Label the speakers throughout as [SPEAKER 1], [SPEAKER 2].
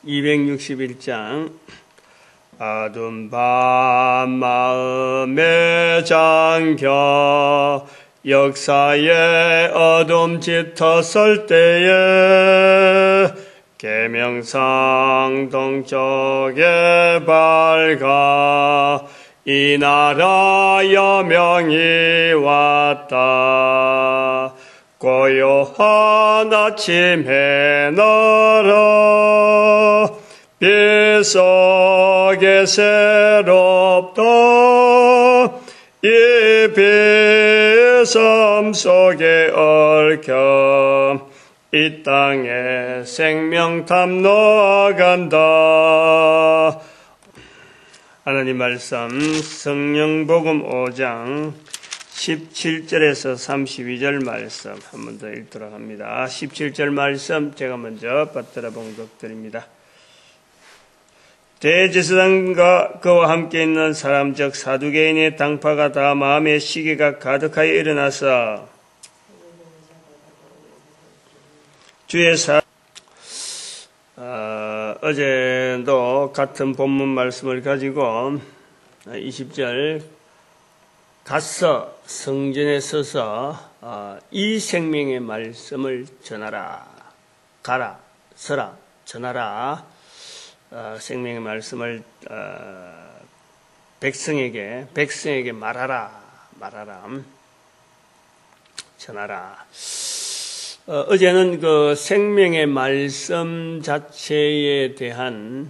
[SPEAKER 1] 261장 어두운 밤 마음에 잠겨 역사의 어둠 짙었을 때에 계명상 동쪽에 밝아 이 나라 여명이 왔다. 고요한 아침에 날아 빛 속에 새롭다. 이 빛 삶 속에 얽혀 이 땅에 생명탐 나아간다. 하나님 말씀 성령복음 5장 17절에서 32절 말씀 한 번 더 읽도록 합니다. 17절 말씀 제가 먼저 받들어 봉독드립니다. 대제사장과 그와 함께 있는 사람 즉 사두개인의 당파가 다 마음의 시기가 가득하여 일어나서 주의 어제도 같은 본문 말씀을 가지고 20절 가서 성전에 서서 이 생명의 말씀을 전하라. 가라, 서라, 전하라. 생명의 말씀을 백성에게 말하라, 전하라. 어제는 그 생명의 말씀 자체에 대한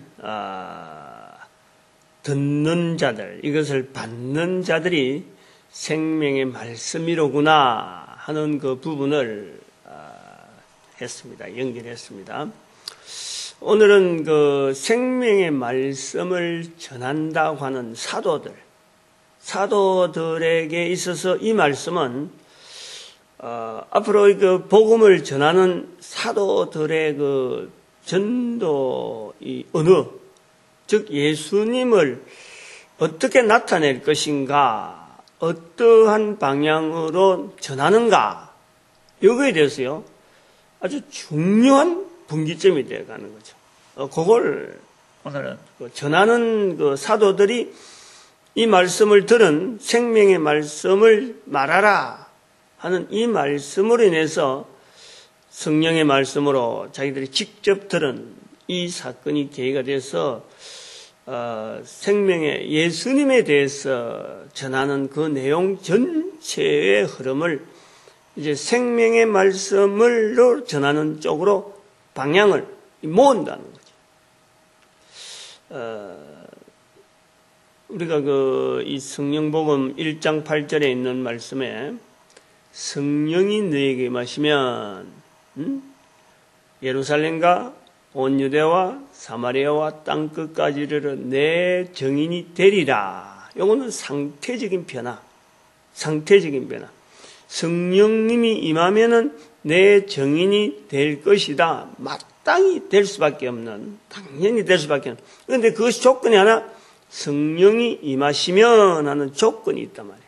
[SPEAKER 1] 듣는 자들, 이것을 받는 자들이 생명의 말씀이로구나 하는 그 부분을 연결했습니다. 오늘은 그 생명의 말씀을 전한다고 하는 사도들에게 있어서 이 말씀은 앞으로 그 복음을 전하는 사도들의 그 전도의 언어, 즉 예수님을 어떻게 나타낼 것인가, 어떠한 방향으로 전하는가, 여기에 대해서요 아주 중요한 분기점이 되어가는 거죠. 그걸 오늘은 전하는 그 사도들이 이 말씀을 들은 생명의 말씀을 말하라 하는 이 말씀으로 인해서 성령의 말씀으로 자기들이 직접 들은 이 사건이 계기가 돼서 생명의 예수님에 대해서 전하는 그 내용 전체의 흐름을 이제 생명의 말씀으로 전하는 쪽으로 방향을 모은다는 거죠. 우리가 이 성령복음 1장 8절에 있는 말씀에 성령이 너에게 임하시면 예루살렘과 온 유대와 사마리아와 땅끝까지 이르러 내 증인이 되리라. 이거는 상태적인 변화. 성령님이 임하면은 내 증인이 될 것이다. 마땅히 될 수밖에 없는, 당연히 될 수밖에 없는. 그런데 그것이 조건이 하나, 성령이 임하시면 하는 조건이 있단 말이에요.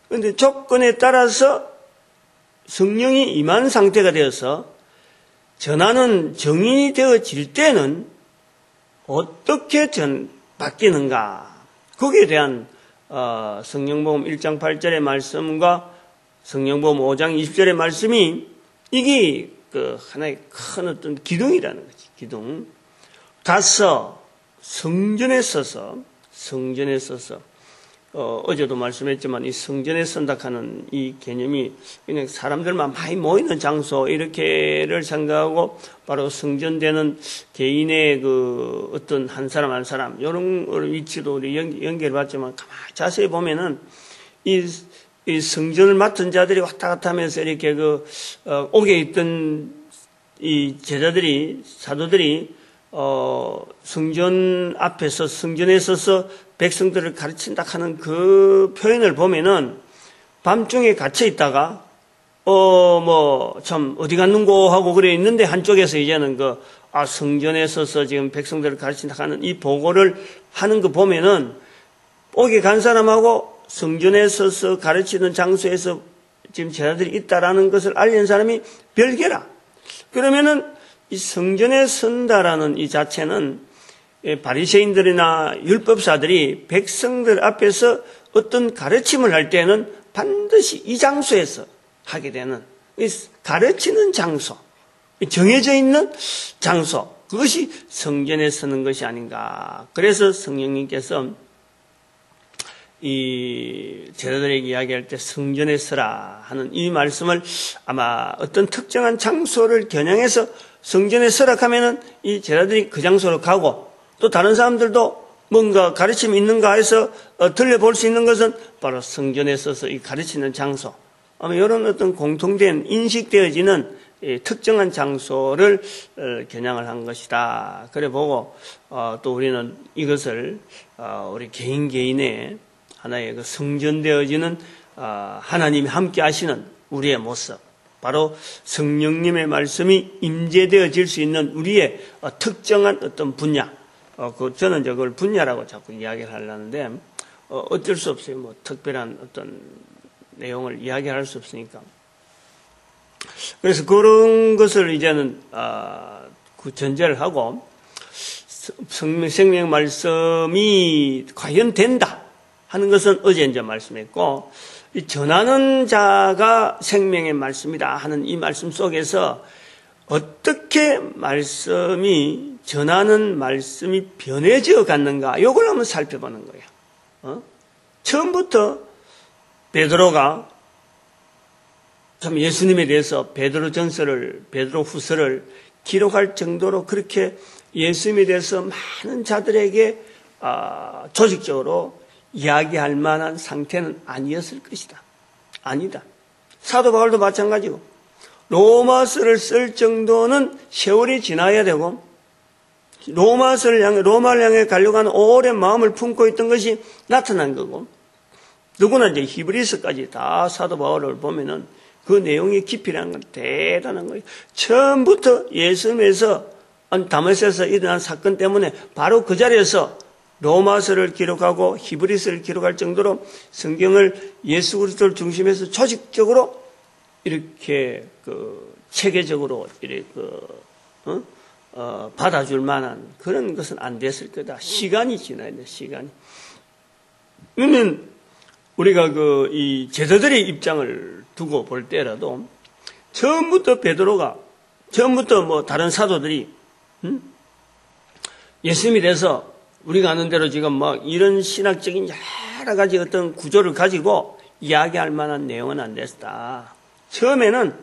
[SPEAKER 1] 그런데 조건에 따라서 성령이 임한 상태가 되어서 전하는 증인이 되어질 때는 어떻게 바뀌는가? 거기에 대한 성령복음 1장 8절의 말씀과 성령복음 5장 20절의 말씀이 이게 그 하나의 큰 어떤 기둥이라는 거지. 기둥. 가서 성전에 서서 어제도 말씀했지만 이 성전에 선다하는 이 개념이 그냥 사람들만 많이 모이는 장소 이렇게를 생각하고 바로 성전되는 개인의 그 어떤 한 사람 이런 위치로 우리 연결받지만 가만히 자세히 보면은 이 성전을 맡은 자들이 왔다 갔다 하면서 이렇게 옥에 있던 이 사도들이 성전 앞에서 성전에 서서 백성들을 가르친다 하는 그 표현을 보면은 밤중에 갇혀 있다가 참 어디 갔는고 하고 그래 있는데 한쪽에서 이제는 성전에 서서 지금 백성들을 가르친다 하는 이 보고를 하는 거 보면은 옥에 간 사람하고 성전에 서서 가르치는 장소에서 지금 제자들이 있다라는 것을 알리는 사람이 별개라. 그러면은 이 성전에 선다라는 이 자체는 바리새인들이나 율법사들이 백성들 앞에서 어떤 가르침을 할 때는 반드시 이 장소에서 하게 되는 가르치는 장소, 정해져 있는 장소, 그것이 성전에 서는 것이 아닌가. 그래서 성령님께서 이 제자들에게 이야기할 때 성전에 서라 하는 이 말씀을 아마 어떤 특정한 장소를 겨냥해서 성전에 서라 하면은 이 제자들이 그 장소로 가고, 또 다른 사람들도 뭔가 가르침이 있는가 해서 들려볼 수 있는 것은 바로 성전에 서서 이 가르치는 장소, 아마 이런 어떤 공통된 인식되어지는 특정한 장소를 겨냥을 한 것이다. 그래 보고 또 우리는 이것을 우리 개인의 하나의 그 성전되어지는 하나님이 함께 하시는 우리의 모습, 바로 성령님의 말씀이 임재되어질 수 있는 우리의 특정한 어떤 분야, 저는 그걸 분야라고 자꾸 이야기를 하려는데 어쩔 수 없어요. 뭐 특별한 어떤 내용을 이야기할 수 없으니까. 그래서 그런 것을 이제는 그 전제를 하고 생명 말씀이 과연 된다 하는 것은 어제 이제 말씀했고, 이 전하는 자가 생명의 말씀이다 하는 이 말씀 속에서 어떻게 말씀이 전하는 말씀이 변해져 갔는가, 이걸 한번 살펴보는 거예요. 처음부터 베드로가 참 예수님에 대해서 베드로 전서를, 베드로 후서를 기록할 정도로 그렇게 예수님에 대해서 많은 자들에게 조직적으로 이야기할 만한 상태는 아니었을 것이다. 아니다. 사도 바울도 마찬가지고 로마서를 쓸 정도는 세월이 지나야 되고 로마를 향해 가려고 하는 오랜 마음을 품고 있던 것이 나타난 거고, 누구나 이제 히브리서까지 다 사도 바울을 보면은 그 내용의 깊이라는 건 대단한 거예요. 처음부터 예수님에서 다메섹에서 일어난 사건 때문에 바로 그 자리에서 로마서를 기록하고 히브리서를 기록할 정도로 성경을 예수 그리스도를 중심해서 조직적으로 이렇게 체계적으로 이렇게 받아줄 만한 그런 것은 안 됐을 거다. 시간이 지나야 돼, 시간이. 그러면 우리가 이 제자들의 입장을 두고 볼 때라도 처음부터 베드로가, 처음부터 뭐 다른 사도들이 예수님에 대해서 우리가 아는 대로 지금 막 이런 신학적인 여러 가지 어떤 구조를 가지고 이야기할 만한 내용은 안 됐다. 처음에는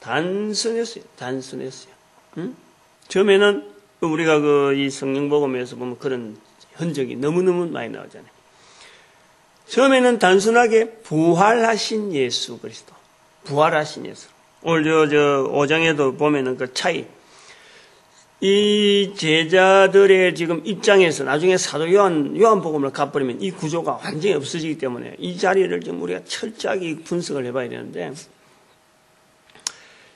[SPEAKER 1] 단순했어요. 처음에는 우리가 이 성경복음에서 보면 그런 흔적이 너무너무 많이 나오잖아요. 처음에는 단순하게 부활하신 예수 그리스도, 부활하신 예수. 오늘 5장에도 보면은 그 차이. 이 제자들의 지금 입장에서 나중에 사도 요한복음을 가버리면 이 구조가 완전히 없어지기 때문에 이 자리를 좀 우리가 철저하게 분석을 해봐야 되는데,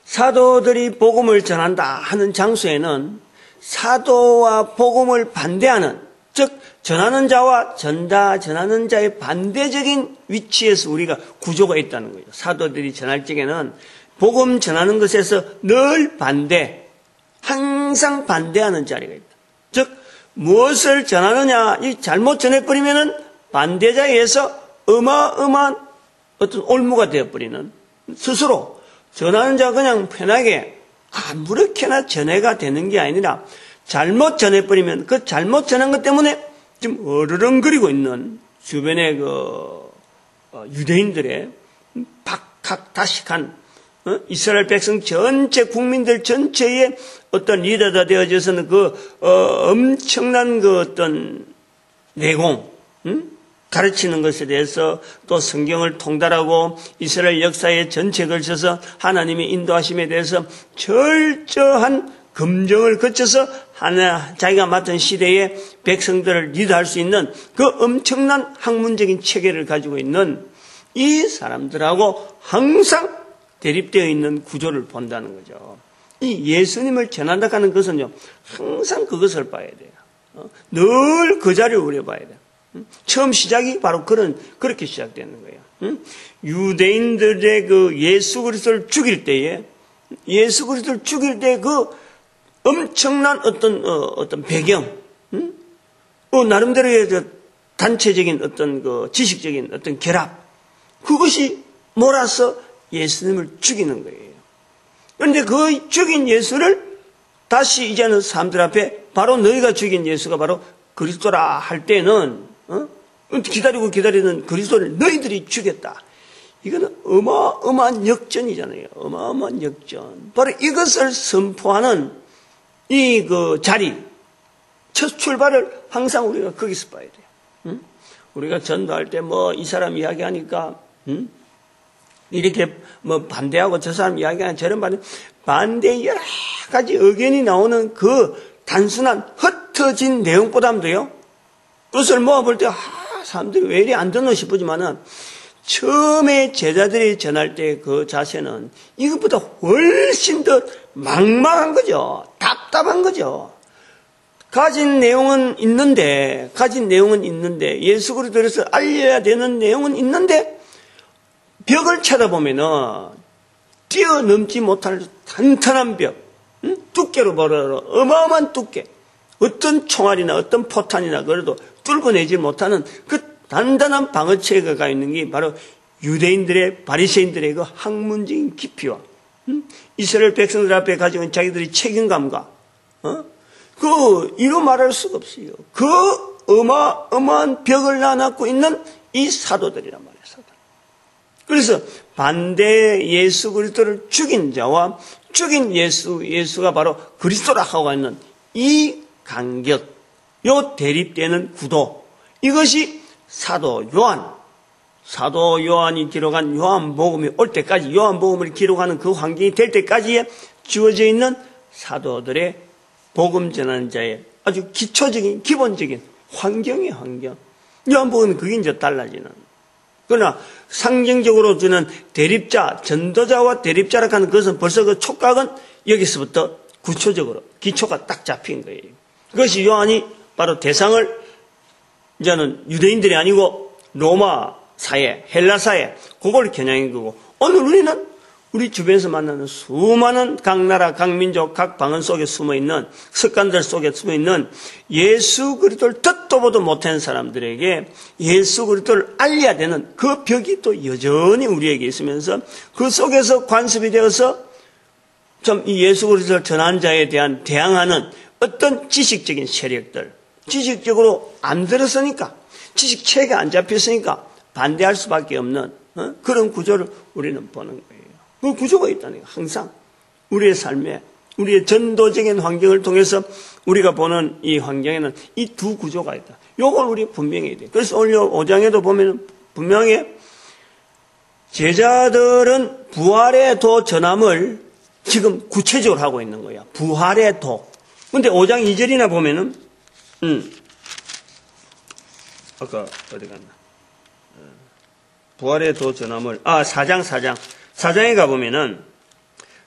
[SPEAKER 1] 사도들이 복음을 전한다 하는 장소에는 사도와 복음을 반대하는, 즉 전하는 자와 전하는 자의 반대적인 위치에서 우리가 구조가 있다는 거예요. 사도들이 전할 적에는 복음 전하는 것에서 늘 항상 반대하는 자리가 있다. 즉 무엇을 전하느냐, 이 잘못 전해버리면은 반대자에 의해서 어마어마한 어떤 올무가 되어버리는, 스스로 전하는 자가 그냥 편하게 아무렇게나 전해가 되는 게 아니라 잘못 전해버리면 그 잘못 전한 것 때문에 좀 어르렁거리고 있는 주변의 유대인들의 박학다식한 이스라엘 백성 전체, 국민들 전체의 어떤 리더가 되어져서는 엄청난 어떤 내공, 가르치는 것에 대해서, 또 성경을 통달하고 이스라엘 역사의 전체에 걸쳐서 하나님의 인도하심에 대해서 철저한 검증을 거쳐서 자기가 맡은 시대의 백성들을 리드할 수 있는 그 엄청난 학문적인 체계를 가지고 있는 이 사람들하고 항상 대립되어 있는 구조를 본다는 거죠. 이 예수님을 전한다 하는 것은요, 항상 그것을 봐야 돼요. 늘 그 자리를 우려봐야 돼요. 처음 시작이 바로 그렇게 시작되는 거예요. 유대인들의 예수 그리스도를 죽일 때에, 예수 그리스도를 죽일 때 엄청난 어떤 배경, 나름대로의 단체적인 어떤 지식적인 어떤 결합, 그것이 몰아서 예수님을 죽이는 거예요. 그런데 그 죽인 예수를 다시 이제는 사람들 앞에 바로 너희가 죽인 예수가 바로 그리스도라 할 때는 기다리는 그리스도를 너희들이 죽였다. 이거는 어마어마한 역전이잖아요. 어마어마한 역전. 바로 이것을 선포하는 이 자리, 첫 출발을 항상 우리가 거기서 봐야 돼요. 우리가 전도할 때 이 사람 이야기하니까, 이렇게 반대하고 저 사람 이야기하니까 저런 반대 여러 가지 의견이 나오는 그 단순한 흩어진 내용보다도요, 그것을 모아볼 때, 사람들이 왜 이리 안 듣나 싶지만은, 처음에 제자들이 전할 때 그 자세는 이것보다 훨씬 더 막막한 거죠. 답답한 거죠. 가진 내용은 있는데 예수 그리스도에서 알려야 되는 내용은 있는데 벽을 쳐다보면은 뛰어넘지 못할 탄탄한 벽, 두께로 벌어라 어마어마한 두께, 어떤 총알이나 어떤 포탄이나 그래도 뚫어내지 못하는 그 단단한 방어체가 있는 게 바로 유대인들의 바리새인들의 그 학문적인 깊이와 이스라엘 백성들 앞에 가지고 있는 자기들의 책임감과 이로 말할 수가 없어요. 그 어마어마한 벽을 안고 있는 이 사도들이란 말이에요. 사도. 그래서 반대 예수 그리스도를 죽인 자와 죽인 예수가 바로 그리스도라 하고 있는 이 간격, 요 대립되는 구도, 이것이 사도 요한이 기록한 요한복음이 올 때까지, 요한복음을 기록하는 그 환경이 될 때까지에 주어져 있는 사도들의 복음 전하는 자의 아주 기초적인, 기본적인 환경이에요, 환경. 요한복음은 그게 이제 달라지는. 그러나 상징적으로 주는 대립자, 전도자와 대립자라고 하는 것은 벌써 그 촉각은 여기서부터 구초적으로 기초가 딱 잡힌 거예요. 그것이 요한이 바로 대상을 이제는 유대인들이 아니고 로마 사회, 헬라 사회, 그걸 겨냥한 거고, 오늘 우리는 우리 주변에서 만나는 수많은 각 나라, 각 민족, 각 방언 속에 숨어있는, 습관들 속에 숨어있는 예수 그리스도를 듣도 보도 못한 사람들에게 예수 그리스도를 알려야 되는 그 벽이 또 여전히 우리에게 있으면서 그 속에서 관습이 되어서 좀 이 예수 그리스도를 전한 자에 대한 대항하는 어떤 지식적인 세력들, 지식적으로 안 들었으니까, 지식 체계가 안 잡혔으니까 반대할 수밖에 없는 그런 구조를 우리는 보는 거예요. 그 구조가 있다는 거예요. 항상 우리의 삶에, 우리의 전도적인 환경을 통해서 우리가 보는 이 환경에는 이 두 구조가 있다. 요걸 우리 분명히 해야 돼요. 그래서 오늘 5장에도 보면 분명히 제자들은 부활의 도 전함을 지금 구체적으로 하고 있는 거예요. 부활의 도. 근데 5장 2절이나 보면은 아까 어디 갔나? 부활의 도 전함을 4장에 가보면은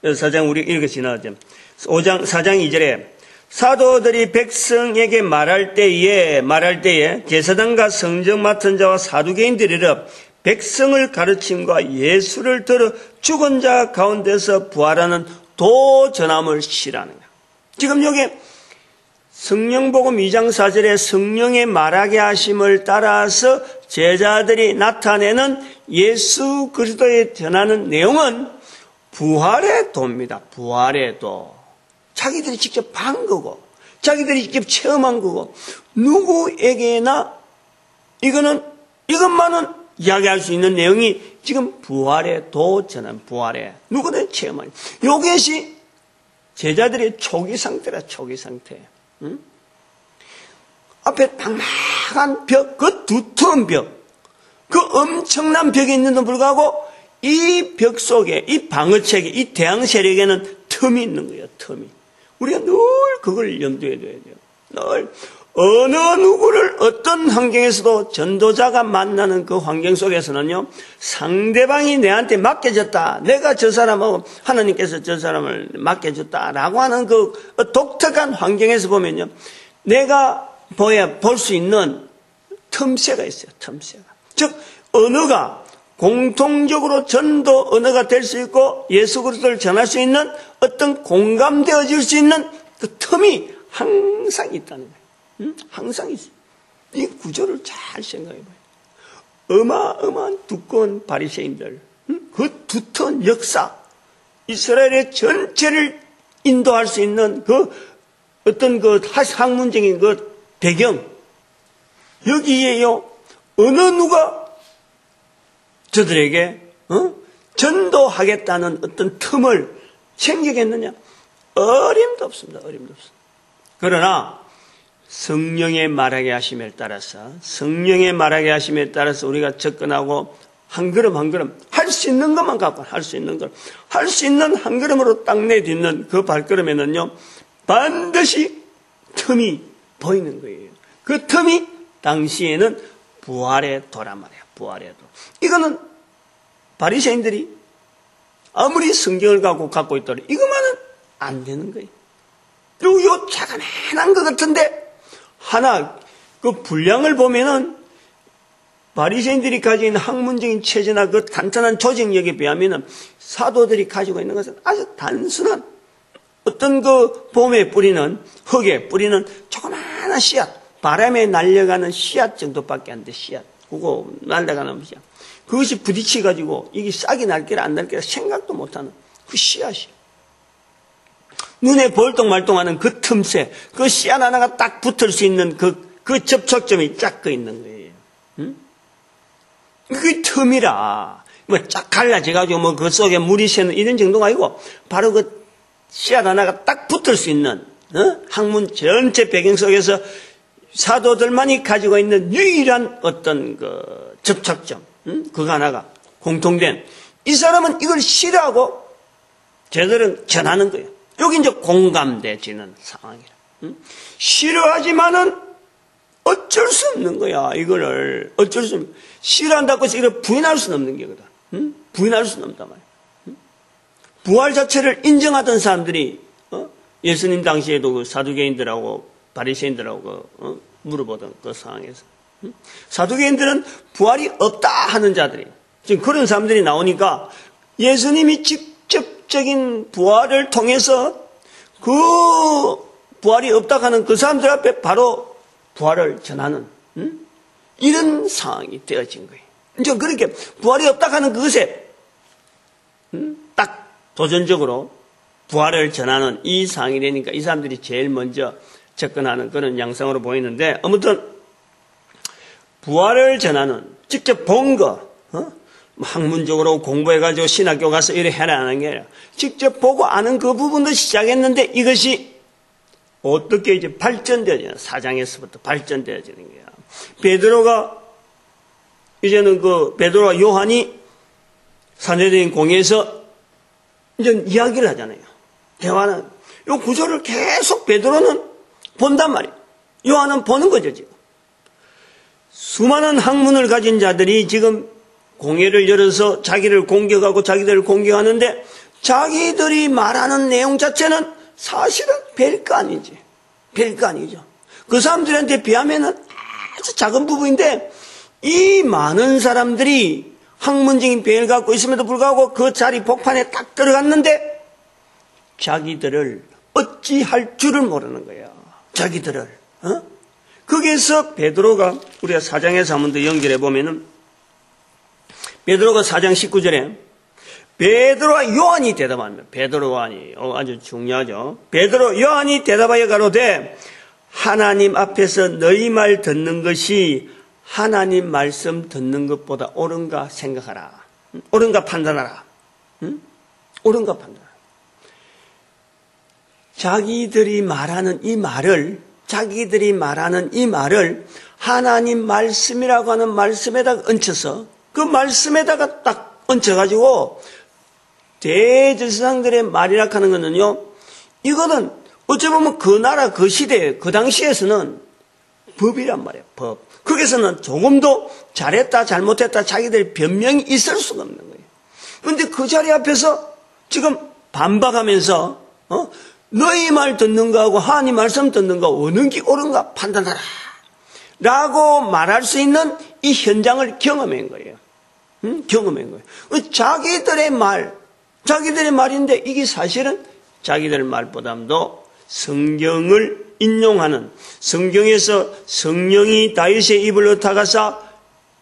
[SPEAKER 1] 4장 우리 이렇게 지나갔죠. 4장 2절에 사도들이 백성에게 말할 때에 제사장과 성적 맡은 자와 사두개인들이라 백성을 가르침과 예수를 들어 죽은 자 가운데서 부활하는 도 전함을 시라는 거야. 지금 여기 성령복음 2장 4절에 성령의 말하게 하심을 따라서 제자들이 나타내는 예수 그리스도에 전하는 내용은 부활의 도입니다. 부활의 도. 자기들이 직접 본 거고, 자기들이 직접 체험한 거고, 누구에게나 이것만은 이야기할 수 있는 내용이 지금 부활의 도 전한 부활의 누구든 체험하는 이것이 제자들의 초기 상태라, 초기 상태. 응? 앞에 방막한 벽, 그 두터운 벽, 그 엄청난 벽이 있는데도 불구하고 이 벽 속에, 이 방어체계, 이 대항 세력에는 틈이 있는 거예요, 틈이. 우리가 늘 그걸 염두에 둬야 돼요. 늘 어느 누구를 어떤 환경에서도 전도자가 만나는 그 환경 속에서는요, 상대방이 내한테 맡겨졌다, 내가 저 사람하고 하나님께서 저 사람을 맡겨줬다라고 하는 그 독특한 환경에서 보면요, 내가 볼 수 있는 틈새가 있어요. 틈새가. 즉 언어가 공통적으로 전도 언어가 될 수 있고 예수 그리스도를 전할 수 있는 어떤 공감되어질 수 있는 그 틈이 항상 있다는 거예요. 항상 있어요. 이 구조를 잘 생각해 봐요. 어마어마한 두꺼운 바리새인들, 그 두터운 역사, 이스라엘의 전체를 인도할 수 있는 그 어떤 그 학문적인 그 배경, 여기에요, 어느 누가 저들에게 전도하겠다는 어떤 틈을 챙기겠느냐? 어림도 없습니다. 어림도 없습니다. 그러나 성령의 말하게 하심에 따라서, 성령의 말하게 하심에 따라서 우리가 접근하고 한 걸음 한 걸음 할 수 있는 것만 갖고 할 수 있는 것, 할 수 있는 한 걸음으로 딱 내딛는 그 발걸음에는요, 반드시 틈이 보이는 거예요. 그 틈이 당시에는 부활의 도란 말이에요. 부활의 도. 이거는 바리새인들이 아무리 성경을 갖고 있더라도 이것만은 안 되는 거예요. 요 자그마한 것 같은데 하나 그 분량을 보면은 바리새인들이 가지고 있는 학문적인 체제나 그 간단한 조직력에 비하면은 사도들이 가지고 있는 것은 아주 단순한 어떤 그 봄에 뿌리는, 흙에 뿌리는 조그마한 씨앗, 바람에 날려가는 씨앗 정도밖에 안 돼. 씨앗. 그거 날아가는 씨앗. 그것이 부딪혀가지고 이게 싹이 날게라 안 날게라 생각도 못하는 그 씨앗이. 눈에 벌떡말떡하는 그 틈새, 그 씨앗 하나가 딱 붙을 수 있는 그 접촉점이 쫙 그 있는 거예요. 응? 그게 틈이라. 뭐 쫙 갈라져가지고 뭐 그 속에 물이 새는 이런 정도가 아니고 바로 그 씨앗 하나가 딱 붙을 수 있는 학문 전체 배경 속에서 사도들만이 가지고 있는 유일한 어떤 그 접촉점, 그거 하나가 공통된. 이 사람은 이걸 싫어하고 쟤들은 전하는 거예요. 여기 이제 공감되지는 상황이라. 싫어하지만은 어쩔 수 없는 거야. 이거를 어쩔 수 없는. 싫어한다고 해서 이걸 부인할 수는 없는 게거든. 부인할 수는 없단 말이야. 부활 자체를 인정하던 사람들이 예수님 당시에도 그 사두개인들하고 바리새인들하고 물어보던 그 상황에서 사두개인들은 부활이 없다 하는 자들이 지금 그런 사람들이 나오니까 예수님이 직접적인 부활을 통해서 그 부활이 없다 하는 그 사람들 앞에 바로 부활을 전하는 이런 상황이 되어진 거예요. 이제 그렇게 부활이 없다 하는 그것에 딱 도전적으로 부활을 전하는 이 상황이 되니까 이 사람들이 제일 먼저 접근하는 그런 양상으로 보이는데, 아무튼 부활을 전하는 직접 본 거, 학문적으로 공부해가지고 신학교 가서 이래 해라 하는 게 아니라 직접 보고 아는 그 부분도 시작했는데 이것이 어떻게 이제 발전되어지나, 4장에서부터 발전되어지는 거야. 베드로가 이제는 베드로와 요한이 산헤드린 공회에서 이제 이야기를 하잖아요. 대화는. 이 구조를 계속 베드로는 본단 말이에요. 요한은 보는 거죠, 지금. 수많은 학문을 가진 자들이 지금 공회를 열어서 자기를 공격하고 자기들을 공격하는데 자기들이 말하는 내용 자체는 사실은 별거 아니지. 별거 아니죠. 그 사람들한테 비하면 아주 작은 부분인데 이 많은 사람들이 학문적인 배를 갖고 있음에도 불구하고 그 자리 복판에 딱 들어갔는데 자기들을 어찌할 줄을 모르는 거야. 자기들을. 거기에서 베드로가 우리가 4장에서 한 번 더 연결해 보면은 베드로가 4장 19절에 베드로와 요한이 대답합니다. 베드로 요한이 아주 중요하죠. 베드로 요한이 대답하여 가로되 하나님 앞에서 너희 말 듣는 것이 하나님 말씀 듣는 것보다 옳은가 생각하라. 옳은가 판단하라. 옳은가 판단하라. 자기들이 말하는 이 말을 하나님 말씀이라고 하는 말씀에다가 얹혀서 그 말씀에다가 딱 얹혀가지고 대제사장들의 말이라 하는 거는요, 이거는 어찌 보면 그 나라 그 시대 그 당시에서는 법이란 말이에요. 법. 거기서는 조금도 잘했다 잘못했다 자기들의 변명이 있을 수가 없는 거예요. 그런데 그 자리 앞에서 지금 반박하면서 너희 말 듣는 거하고 하나님 말씀 듣는 거 어느 게 옳은가 판단하라 라고 말할 수 있는 이 현장을 경험한 거예요. 경험한 거예요. 자기들의 말인데 이게 사실은 자기들 말보다도 성경을 인용하는, 성경에서 성령이 다윗의 입을 ը타가사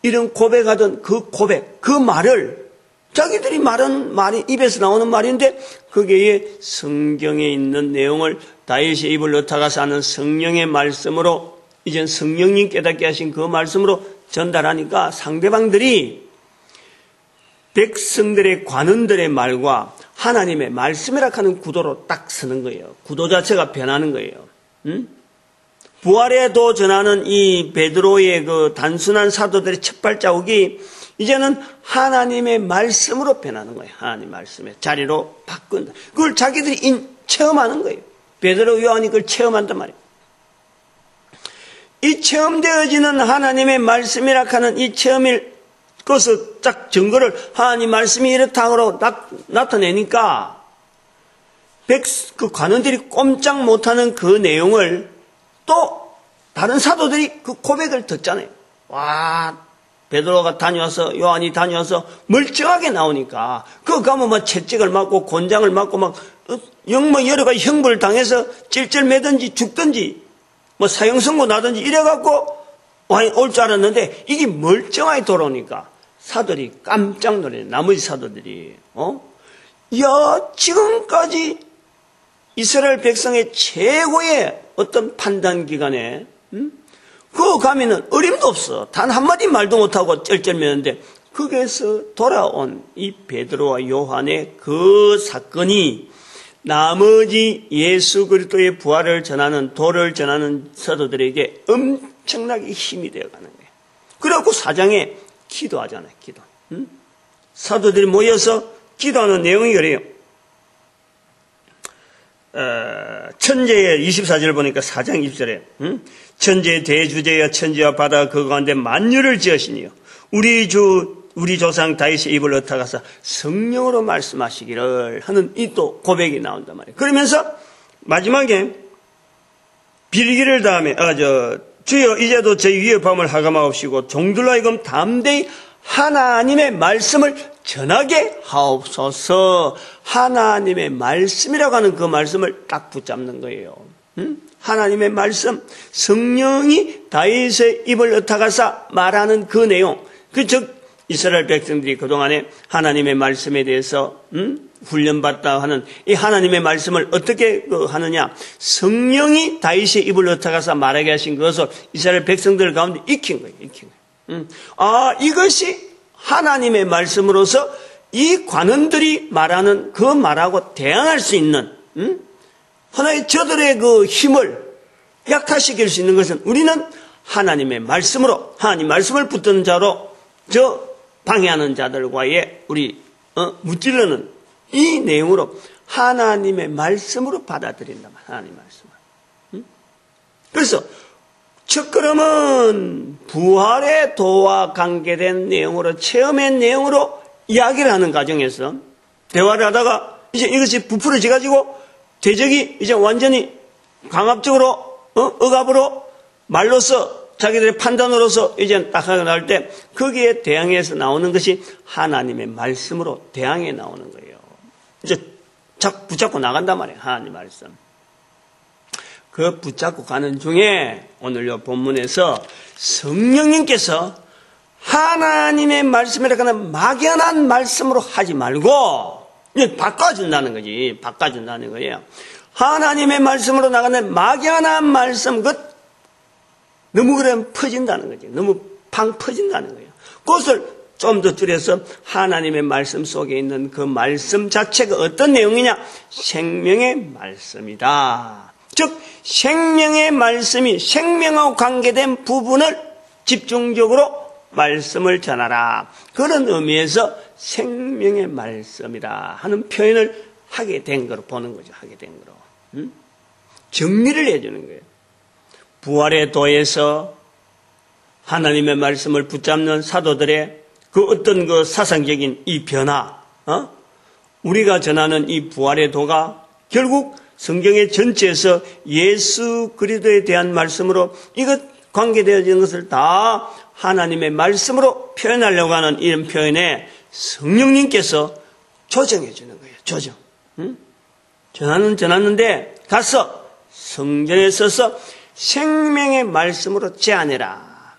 [SPEAKER 1] 이런 고백하던 그 고백, 그 말을 자기들이 말하는 말이 입에서 나오는 말인데 거기에 성경에 있는 내용을 다윗의 입을 ը타가사 하는 성령의 말씀으로, 이젠 성령님 깨닫게 하신 그 말씀으로 전달하니까 상대방들이 백성들의 관원들의 말과 하나님의 말씀이라 하는 구도로 딱 서는 거예요. 구도 자체가 변하는 거예요. 부활의 도 전하는 이 베드로의 그 단순한 사도들의 첫 발자국이 이제는 하나님의 말씀으로 변하는 거예요. 하나님 말씀의 자리로 바꾼다. 그걸 자기들이 체험하는 거예요. 베드로, 요한이 그걸 체험한단 말이에요. 이 체험되어지는 하나님의 말씀이라 하는 이 체험일, 그것을 딱 증거를 하나님 말씀이 이렇다고 나타내니까 그 관원들이 꼼짝 못하는 그 내용을 또 다른 사도들이 그 고백을 듣잖아요. 와, 베드로가 다녀와서, 요한이 다녀와서 멀쩡하게 나오니까 그거 가면 막 채찍을 맞고 곤장을 맞고 막 여러 가지 형벌을 당해서 찔찔매든지 죽든지 뭐 사형선고 나든지 이래갖고 올 줄 알았는데 이게 멀쩡하게 돌아오니까 사들이 깜짝 놀래요. 나머지 사도들이 야, 지금까지 이스라엘 백성의 최고의 어떤 판단 기간에 그거 가면은 어림도 없어. 단 한마디 말도 못하고 쩔쩔매는데 거기에서 돌아온 이 베드로와 요한의 그 사건이 나머지 예수 그리스도의 부활을 전하는, 도를 전하는 사도들에게 엄청나게 힘이 되어가는 거예요. 그래갖고 사장에 기도하잖아요. 기도. 사도들이 모여서 기도하는 내용이 그래요. 천재의 24절 보니까 4장 20절에 천재의 대주제여 천지와 바다 그 가운데 만유를 지으시니요 우리 조상 다윗의 입을 ը타가서 성령으로 말씀하시기를 하는 이 또 고백이 나온단 말이에요. 그러면서 마지막에 빌기를 다음에 주여 이제도 저희 위에 밤을 하감하옵시고 종들로 하여금 담대히 하나님의 말씀을 전하게 하옵소서. 하나님의 말씀이라고 하는 그 말씀을 딱 붙잡는 거예요. 하나님의 말씀, 성령이 다윗의 입을 ը타가사 말하는 그 내용, 즉 이스라엘 백성들이 그동안에 하나님의 말씀에 대해서 훈련받다 하는 이 하나님의 말씀을 어떻게 하느냐, 성령이 다윗의 입을 ը타가사 말하게 하신 것을 이스라엘 백성들 가운데 익힌 거예요. 이것이 하나님의 말씀으로서 이 관원들이 말하는 그 말하고 대항할 수 있는 하나의 저들의 그 힘을 약화시킬 수 있는 것은 우리는 하나님의 말씀으로, 하나님 말씀을 붙드는 자로 방해하는 자들과의 우리 무찔러는 이 내용으로 하나님의 말씀으로 받아들인다. 하나님 말씀을. 그래서 첫걸음은 부활의 도와 관계된 내용으로, 체험의 내용으로 이야기를 하는 과정에서 대화를 하다가 이제 이것이 부풀어져가지고 대적이 이제 완전히 강압적으로 억압으로 말로서 자기들의 판단으로서 이제 딱 하게 나올 때 거기에 대항해서 나오는 것이 하나님의 말씀으로 대항해 나오는 거예요. 이제 붙잡고 나간단 말이에요. 하나님 말씀. 그 붙잡고 가는 중에 오늘 이 본문에서 성령님께서 하나님의 말씀이라고 하는 막연한 말씀으로 하지 말고 바꿔준다는 거지. 바꿔준다는 거예요. 하나님의 말씀으로 나가는 막연한 말씀, 너무 그러면 퍼진다는 거지. 너무 팡 퍼진다는 거예요. 그것을 좀 더 줄여서 하나님의 말씀 속에 있는 그 말씀 자체가 어떤 내용이냐? 생명의 말씀이다. 즉 생명의 말씀이 생명하고 관계된 부분을 집중적으로 말씀을 전하라. 그런 의미에서 생명의 말씀이라 하는 표현을 하게 된 거로 보는 거죠. 하게 된 거로. 정리를 해주는 거예요. 부활의 도에서 하나님의 말씀을 붙잡는 사도들의 그 어떤 그 사상적인 이 변화, 우리가 전하는 이 부활의 도가 결국 성경의 전체에서 예수 그리스도에 대한 말씀으로 이것 관계되어진 것을 다 하나님의 말씀으로 표현하려고 하는 이런 표현에 성령님께서 조정해 주는 거예요. 조정. 전하는데 가서 성전에 서서 생명의 말씀으로 제한해라.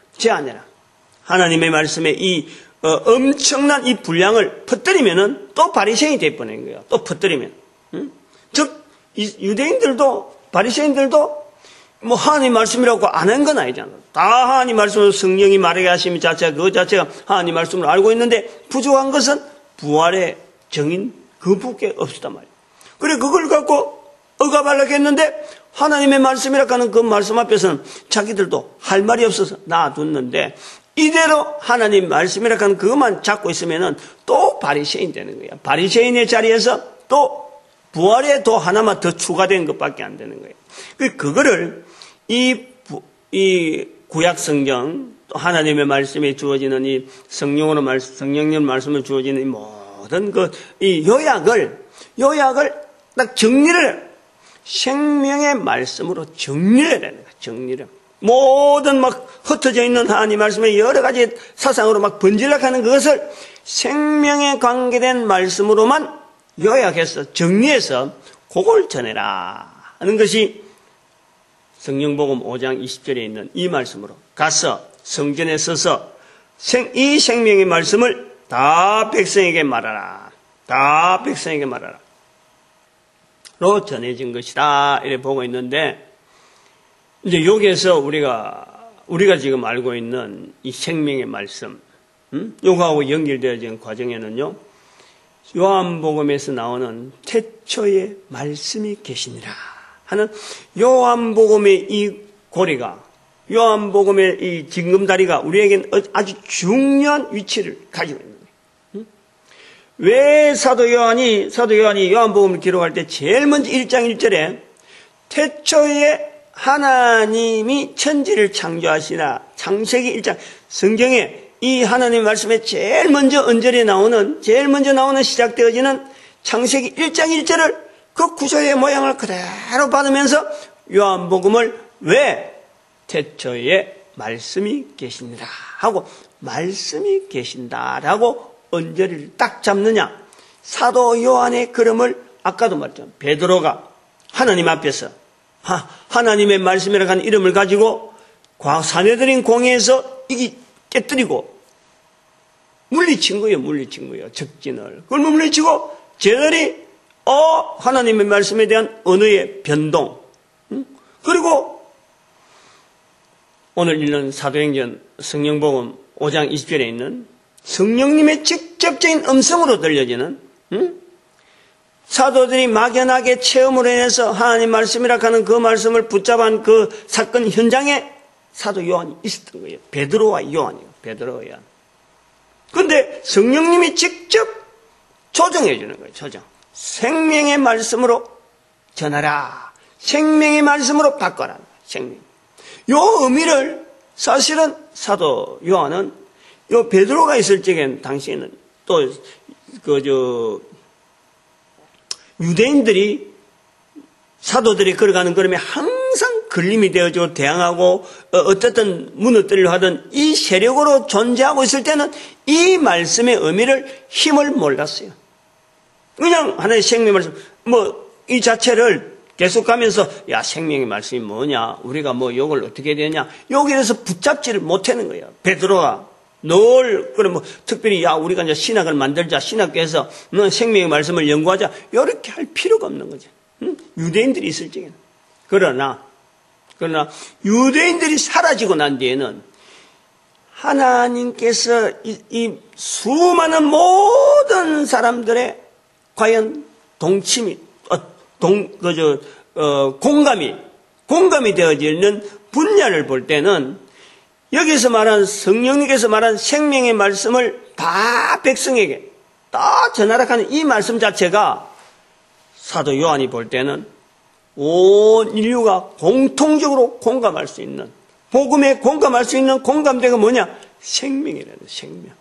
[SPEAKER 1] 하나님의 말씀에 이 엄청난 이 분량을 퍼뜨리면은 또 바리새인이 돼버리는 거예요. 또 퍼뜨리면. 즉, 이 유대인들도, 바리새인들도 뭐 하나님 말씀이라고 안 한 건 아니잖아. 다 하나님 말씀으로 성령이 말하게 하심이 자체가 그 자체가 하나님 말씀으로 알고 있는데 부족한 것은 부활의 정인 그밖에 없었단 말이에요. 그래 그걸 갖고 억압하려고 했는데 하나님의 말씀이라고 하는 그 말씀 앞에서는 자기들도 할 말이 없어서 놔뒀는데 이대로 하나님 말씀이라고 하는 그것만 잡고 있으면은 또 바리새인 되는 거예요. 바리새인의 자리에서 또 부활에 또 하나만 더 추가된 것밖에 안 되는 거예요. 그거를 이 구약 성경 또 하나님의 말씀에 주어지는 이 성령으로 성령님 말씀을 주어지는 이 모든 이 요약을 딱 정리를 생명의 말씀으로 정리를 해야 되는 거예요. 정리를. 모든 막 흩어져 있는 하나님 말씀의 여러 가지 사상으로 막 번질락하는 그것을 생명에 관계된 말씀으로만 요약해서 정리해서 그걸 전해라 하는 것이 성령복음 5장 20절에 있는 이 말씀으로 가서 성전에 서서 이 생명의 말씀을 다 백성에게 말하라. 다 백성에게 말하라. 로 전해진 것이다. 이렇게 보고 있는데 이제 여기에서 우리가 지금 알고 있는 이 생명의 말씀, 요거하고 연결되어진 과정에는요, 요한복음에서 나오는 태초에 말씀이 계시니라 하는 요한복음의 이 고리가, 요한복음의 이 징검다리가 우리에게는 아주 중요한 위치를 가지고 있는 거예요. 왜 사도 요한이 요한복음을 기록할 때 제일 먼저 1장 1절에 태초에 하나님이 천지를 창조하시나, 창세기 1장 성경에 이 하나님 말씀에 제일 먼저 나오는 시작되어지는 창세기 1장 1절을 그 구조의 모양을 그대로 받으면서 요한복음을 왜 태초에 말씀이 계시니라 하고 말씀이 계신다라고 언저리를 딱 잡느냐. 사도 요한의 걸음을 아까도 말했잖아요. 베드로가 하나님 앞에서 하나님의 말씀이라고 하는 이름을 가지고 사내들인 공회에서 이게 깨뜨리고 물리친 거예요. 적진을. 그걸 물리치고 쟤들이 하나님의 말씀에 대한 언어의 변동. 그리고 오늘 읽는 사도행전 성령복음 5장 20절에 있는 성령님의 직접적인 음성으로 들려지는 사도들이 막연하게 체험으로 인해서 하나님 말씀이라고 하는 그 말씀을 붙잡은 그 사건 현장에 사도 요한이 있었던 거예요. 베드로와 요한이요. 베드로와 요한. 그런데 성령님이 직접 조정해 주는 거예요. 조정. 생명의 말씀으로 전하라. 생명의 말씀으로 바꿔라. 생명. 요 의미를 사실은 사도 요한은 요 베드로가 있을 적엔 당시에는 또 유대인들이 사도들이 걸어가는 걸음에 항상 걸림이 되어지고 대항하고 어쨌든 무너뜨리려 하던 이 세력으로 존재하고 있을 때는 이 말씀의 의미를 힘을 몰랐어요. 그냥 하나의 생명의 말씀 이 자체를 계속하면서 생명의 말씀이 뭐냐, 우리가 이걸 어떻게 해야 되냐, 여기에 대해서 붙잡지를 못하는 거예요. 베드로가 늘 특별히 우리가 이제 신학을 만들자, 신학교에서 생명의 말씀을 연구하자, 이렇게 할 필요가 없는 거죠. 유대인들이 있을 적에는. 그러나 유대인들이 사라지고 난 뒤에는 하나님께서 이 수많은 모든 사람들의 과연 동침이 공감이 되어지는 분야를 볼 때는 여기서 말한 성령님께서 말한 생명의 말씀을 다 백성에게 다 전하라 하는 이 말씀 자체가 사도 요한이 볼 때는 온 인류가 공통적으로 공감할 수 있는, 복음에 공감할 수 있는 공감대가 뭐냐? 생명이라는 생명.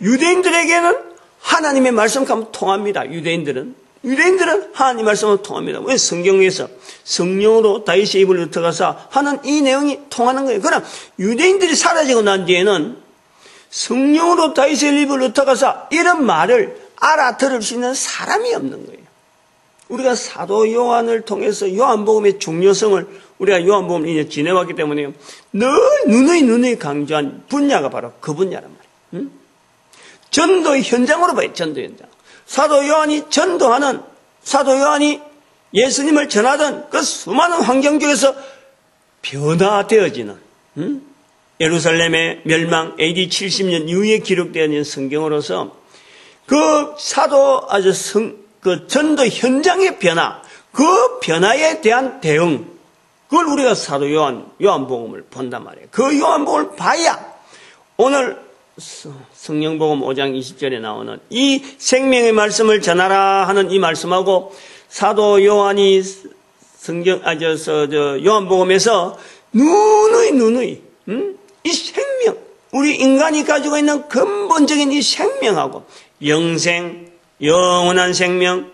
[SPEAKER 1] 유대인들에게는 하나님의 말씀과 통합니다. 유대인들은 하나님 말씀으로 통합니다. 왜? 성경에서 성령으로 다윗의 입을 흩어가서 하는 이 내용이 통하는 거예요. 그러나 유대인들이 사라지고 난 뒤에는 성령으로 다윗의 입을 흩어가서 이런 말을 알아들을 수 있는 사람이 없는 거예요. 우리가 사도 요한을 통해서 요한복음의 중요성을 우리가 요한복음을 이제 지내왔기 때문에 늘 누누이 강조한 분야가 바로 그 분야란 말이에요. 전도 현장으로 봐요. 전도 현장. 사도 요한이 전도하는, 사도 요한이 예수님을 전하던 그 수많은 환경 중에서 변화되어지는 예루살렘의 멸망 AD 70년 이후에 기록되어 있는 성경으로서 그 사도 그 전도 현장의 변화, 그 변화에 대한 대응, 그걸 우리가 사도 요한복음을 본단 말이에요. 그 요한복음을 봐야 오늘 성령복음 5장 20절에 나오는 이 생명의 말씀을 전하라 하는 이 말씀하고 사도 요한이 요한복음에서 누누이 이 생명, 우리 인간이 가지고 있는 근본적인 이 생명하고 영생, 영원한 생명,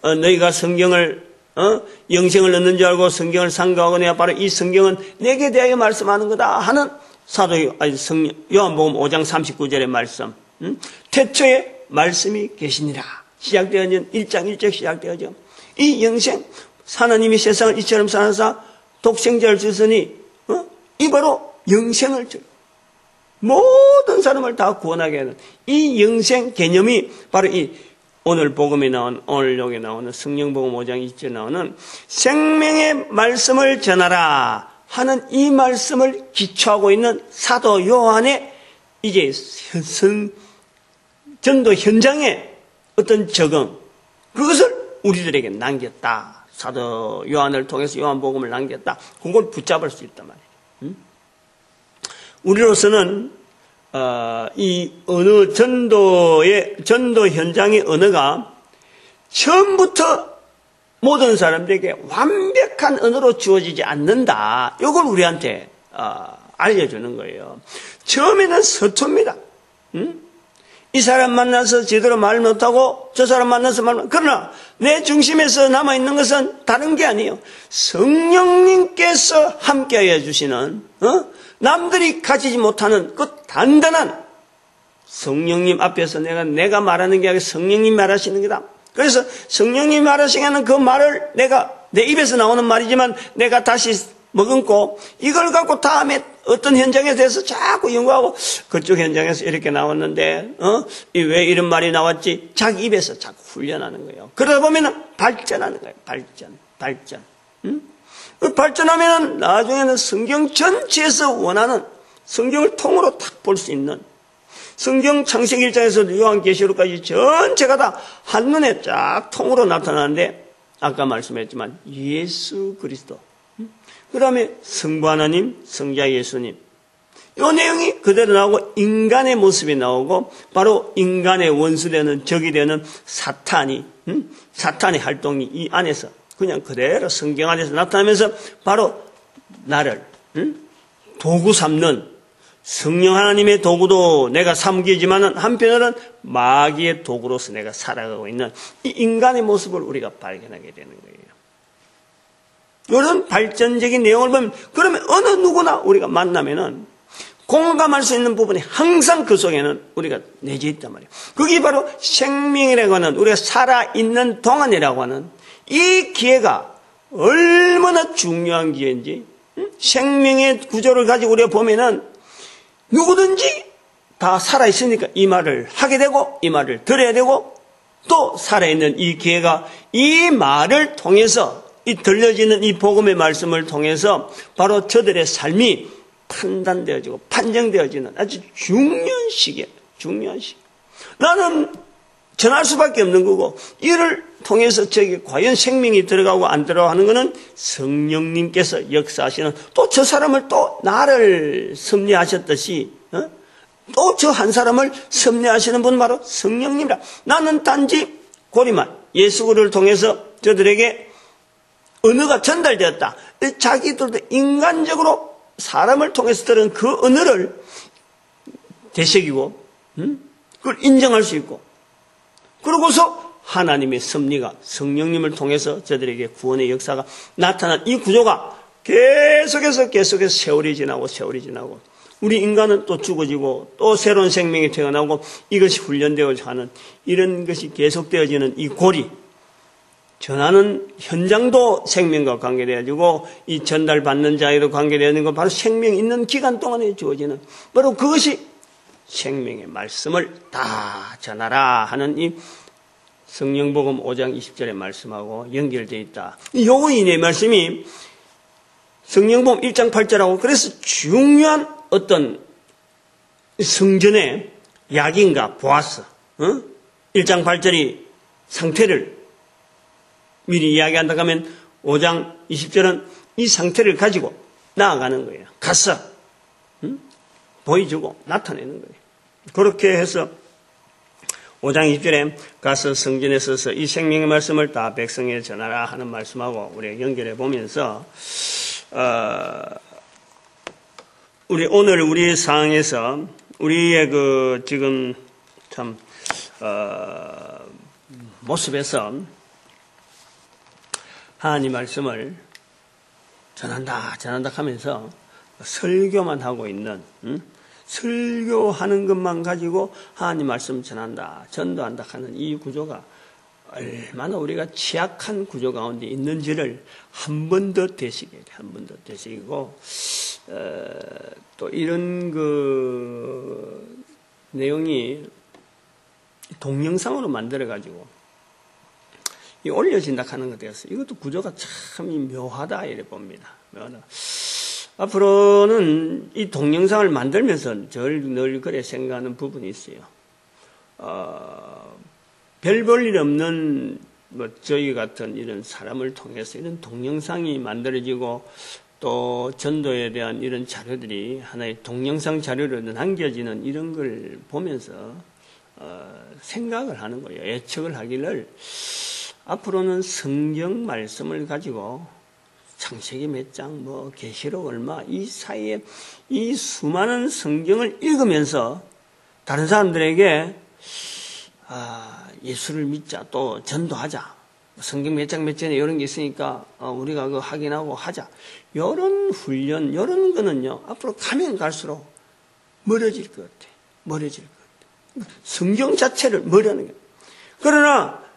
[SPEAKER 1] 너희가 성경을 영생을 얻는 줄 알고 성경을 상고하고 내가 바로 이 성경은 내게 대하여 말씀하는 거다 하는 요한복음 5장 39절의 말씀. 태초에 말씀이 계시니라. 시작되어진 1장 1절 시작되어져. 이 영생, 하나님이 세상을 이처럼 사랑하사 독생자를 주시니 이 바로 영생을 주. 모든 사람을 다 구원하게 하는 이 영생 개념이 바로 이 오늘 복음에 나온, 오늘 여기 나오는 성령복음 5장 20절에 나오는 생명의 말씀을 전하라 하는 이 말씀을 기초하고 있는 사도 요한의 이제 전도 현장의 어떤 적응, 그것을 우리들에게 남겼다. 사도 요한을 통해서 요한복음을 남겼다. 그걸 붙잡을 수 있단 말이에요. 우리로서는 이 언어 전도 현장의 언어가 처음부터 모든 사람들에게 완벽한 언어로 주어지지 않는다. 이걸 우리한테 알려주는 거예요. 처음에는 서툽니다. 이 사람 만나서 제대로 말 못하고 저 사람 만나서 말 못하고, 그러나 내 중심에서 남아있는 것은 다른 게 아니에요. 성령님께서 함께하여 주시는 남들이 가지지 못하는 그 단단한 성령님 앞에서 내가 말하는 게 아니라 성령님 말하시는 거다. 그래서 성령님 말하시는 그 말을 내 입에서 나오는 말이지만 내가 다시 머금고 이걸 갖고 다음에 어떤 현장에 대해서 자꾸 연구하고 그쪽 현장에서 이렇게 나왔는데 왜 이런 말이 나왔지? 자기 입에서 자꾸 훈련하는 거예요. 그러다 보면은 발전하는 거예요. 발전. 그 발전하면은 나중에는 성경 전체에서 원하는 성경을 통으로 딱 볼 수 있는 성경 창세기 1장에서 요한계시록까지 전체가 다 한눈에 쫙 통으로 나타나는데 아까 말씀했지만 예수 그리스도, 그 다음에 성부 하나님, 성자 예수님, 이 내용이 그대로 나오고 인간의 모습이 나오고 바로 인간의 원수되는 적이 되는 사탄의 활동이 이 안에서 그냥 그대로 성경 안에서 나타나면서 바로 나를 도구 삼는 성령 하나님의 도구도 내가 삼기지만 한편으로는 마귀의 도구로서 내가 살아가고 있는 이 인간의 모습을 우리가 발견하게 되는 거예요. 이런 발전적인 내용을 보면 그러면 어느 누구나 우리가 만나면은 공감할 수 있는 부분이 항상 그 속에는 우리가 내재 있단 말이에요. 그게 바로 생명이라고 하는 우리가 살아있는 동안이라고 하는 이 기회가 얼마나 중요한 기회인지 생명의 구조를 가지고 우리가 보면은 누구든지 다 살아있으니까 이 말을 하게 되고 이 말을 들어야 되고 또 살아있는 이 기회가 이 말을 통해서 이 들려지는 이 복음의 말씀을 통해서 바로 저들의 삶이 판단되어지고 판정되어지는 아주 중요한 시기예요. 중요한 시기. 나는 전할 수밖에 없는 거고 이를 통해서 저기 과연 생명이 들어가고 안 들어가고 하는 것은 성령님께서 역사하시는 또 저 사람을 또 나를 섭리하셨듯이 또 저 한 사람을 섭리하시는 분은 바로 성령님이라. 나는 단지 고리만 예수를 통해서 저들에게 언어가 전달되었다. 자기들도 인간적으로 사람을 통해서 들은 그 언어를 되새기고 그걸 인정할 수 있고 그러고서 하나님의 섭리가 성령님을 통해서 저들에게 구원의 역사가 나타난 이 구조가 계속해서 세월이 지나고 우리 인간은 또 죽어지고 또 새로운 생명이 태어나고 이것이 훈련되어져 하는 이런 것이 계속되어지는 이 고리, 전하는 현장도 생명과 관계되어지고 이 전달받는 자에도 관계되어지는 건 바로 생명 있는 기간 동안에 주어지는 바로 그것이 생명의 말씀을 다 전하라 하는 이 성령복음 5장 20절의 말씀하고 연결되어 있다. 요거이네 말씀이 성령복음 1장 8절하고 그래서 중요한 어떤 성전의 약인가 보아스 1장 8절이 상태를 미리 이야기한다고 하면 5장 20절은 이 상태를 가지고 나아가는 거예요. 가서 보여주고 나타내는 거예요. 그렇게 해서 5장 20절에 가서 성전에 서서 이 생명의 말씀을 다 백성에 전하라 하는 말씀하고 우리가 연결해 보면서 우리 오늘 우리의 상황에서 우리의 그 지금 참 모습에서 하나님 말씀을 전한다 하면서 설교만 하고 있는 설교하는 것만 가지고 하나님 말씀 전한다 전도한다 하는 이 구조가 얼마나 우리가 취약한 구조 가운데 있는지를 한 번 더 되새겨야 돼. 한 번 더 되새기고 또 이런 그 내용이 동영상으로 만들어가지고 올려진다 하는 것에 대해서 이것도 구조가 참 묘하다 이래 봅니다. 묘하다. 앞으로는 이 동영상을 만들면서 늘 그래 생각하는 부분이 있어요. 별 볼 일 없는 뭐 저희 같은 이런 사람을 통해서 이런 동영상이 만들어지고 또 전도에 대한 이런 자료들이 하나의 동영상 자료로 남겨지는 이런 걸 보면서 생각을 하는 거예요. 예측을 하기를 앞으로는 성경 말씀을 가지고 창세기 몇 장, 뭐 계시록 얼마 이 사이에 이 수많은 성경을 읽으면서 다른 사람들에게 예수를 믿자, 또 전도하자. 성경 몇 장 몇 절에 이런 게 있으니까 우리가 그거 확인하고 하자. 이런 훈련, 이런 거는요 앞으로 가면 갈수록 멀어질 것 같아. 멀어질 것 같아. 성경 자체를 멀어하는 거예요. 그러나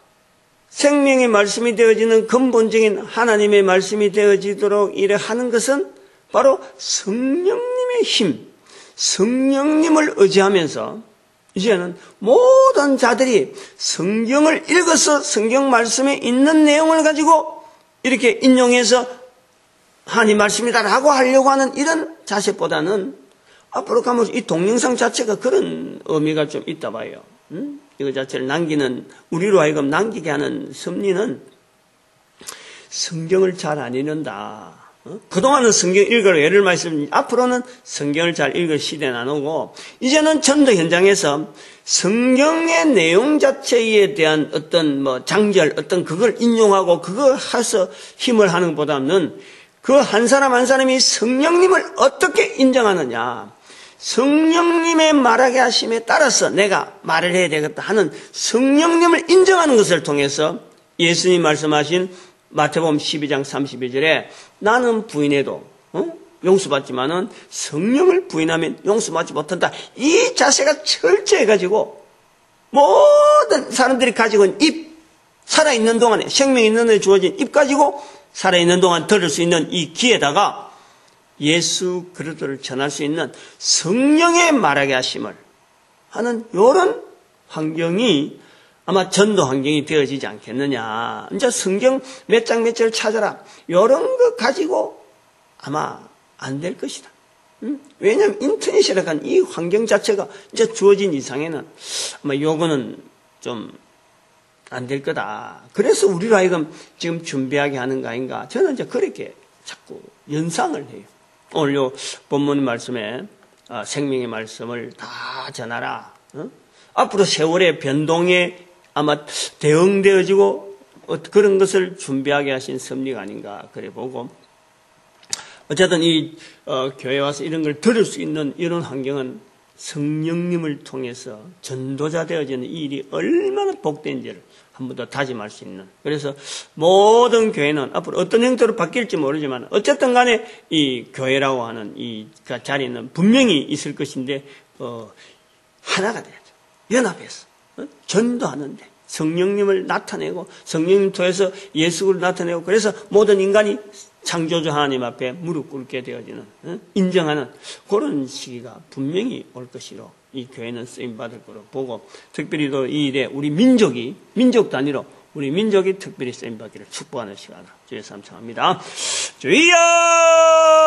[SPEAKER 1] 생명의 말씀이 되어지는 근본적인 하나님의 말씀이 되어지도록 이래 하는 것은 바로 성령님의 힘, 성령님을 의지하면서 이제는 모든 자들이 성경을 읽어서 성경 말씀에 있는 내용을 가지고 이렇게 인용해서 하나님 말씀이다라고 하려고 하는 이런 자세보다는 앞으로 가면 이 동영상 자체가 그런 의미가 좀 있다 봐요. 이거 자체를 남기는, 우리로 하여금 남기게 하는 섭리는 성경을 잘 안 읽는다. 그동안은 성경 읽으러 예를 말씀, 앞으로는 성경을 잘 읽을 시대는 안 오고, 이제는 전도 현장에서 성경의 내용 자체에 대한 어떤 뭐 장절, 어떤 그걸 인용하고 그걸 해서 힘을 하는 것보다는 그 한 사람 한 사람이 성령님을 어떻게 인정하느냐. 성령님의 말하게 하심에 따라서 내가 말을 해야 되겠다 하는 성령님을 인정하는 것을 통해서 예수님 말씀하신 마태복음 12장 32절에 나는 부인해도 용서받지만은 성령을 부인하면 용서받지 못한다. 이 자세가 철저해가지고 모든 사람들이 가지고 있는 입, 살아있는 동안에 생명이 있는 데 주어진 입 가지고 살아있는 동안 들을 수 있는 이 귀에다가 예수 그리스도를 전할 수 있는 성령의 말하게 하심을 하는 이런 환경이 아마 전도 환경이 되어지지 않겠느냐. 이제 성경 몇 장 몇 절 찾아라. 이런 거 가지고 아마 안 될 것이다. 왜냐하면 인터넷이라고 하는 이 환경 자체가 이제 주어진 이상에는 아마 요거는 좀 안 될 거다. 그래서 우리로 하여금 지금 준비하게 하는 거 아닌가. 저는 이제 그렇게 자꾸 연상을 해요. 오늘 요 본문 말씀에 생명의 말씀을 다 전하라. 앞으로 세월의 변동에 아마 대응되어지고 그런 것을 준비하게 하신 섭리가 아닌가 그래 보고, 어쨌든 이 교회 와서 이런 걸 들을 수 있는 이런 환경은 성령님을 통해서 전도자 되어지는 이 일이 얼마나 복된지를 한 번 더 다짐할 수 있는. 그래서 모든 교회는 앞으로 어떤 형태로 바뀔지 모르지만 어쨌든 간에 이 교회라고 하는 이 자리는 분명히 있을 것인데 하나가 돼야죠. 연합해서 전도하는데 성령님을 나타내고 성령님 통해서 예수를 나타내고 그래서 모든 인간이 창조주 하나님 앞에 무릎 꿇게 되어지는 인정하는 그런 시기가 분명히 올 것이로 이 교회는 쓰임받을 거로 보고 특별히 또 이 일에 우리 민족이 민족 단위로 우리 민족이 특별히 쓰임받기를 축복하는 시간으로 주의 삼창합니다. 주여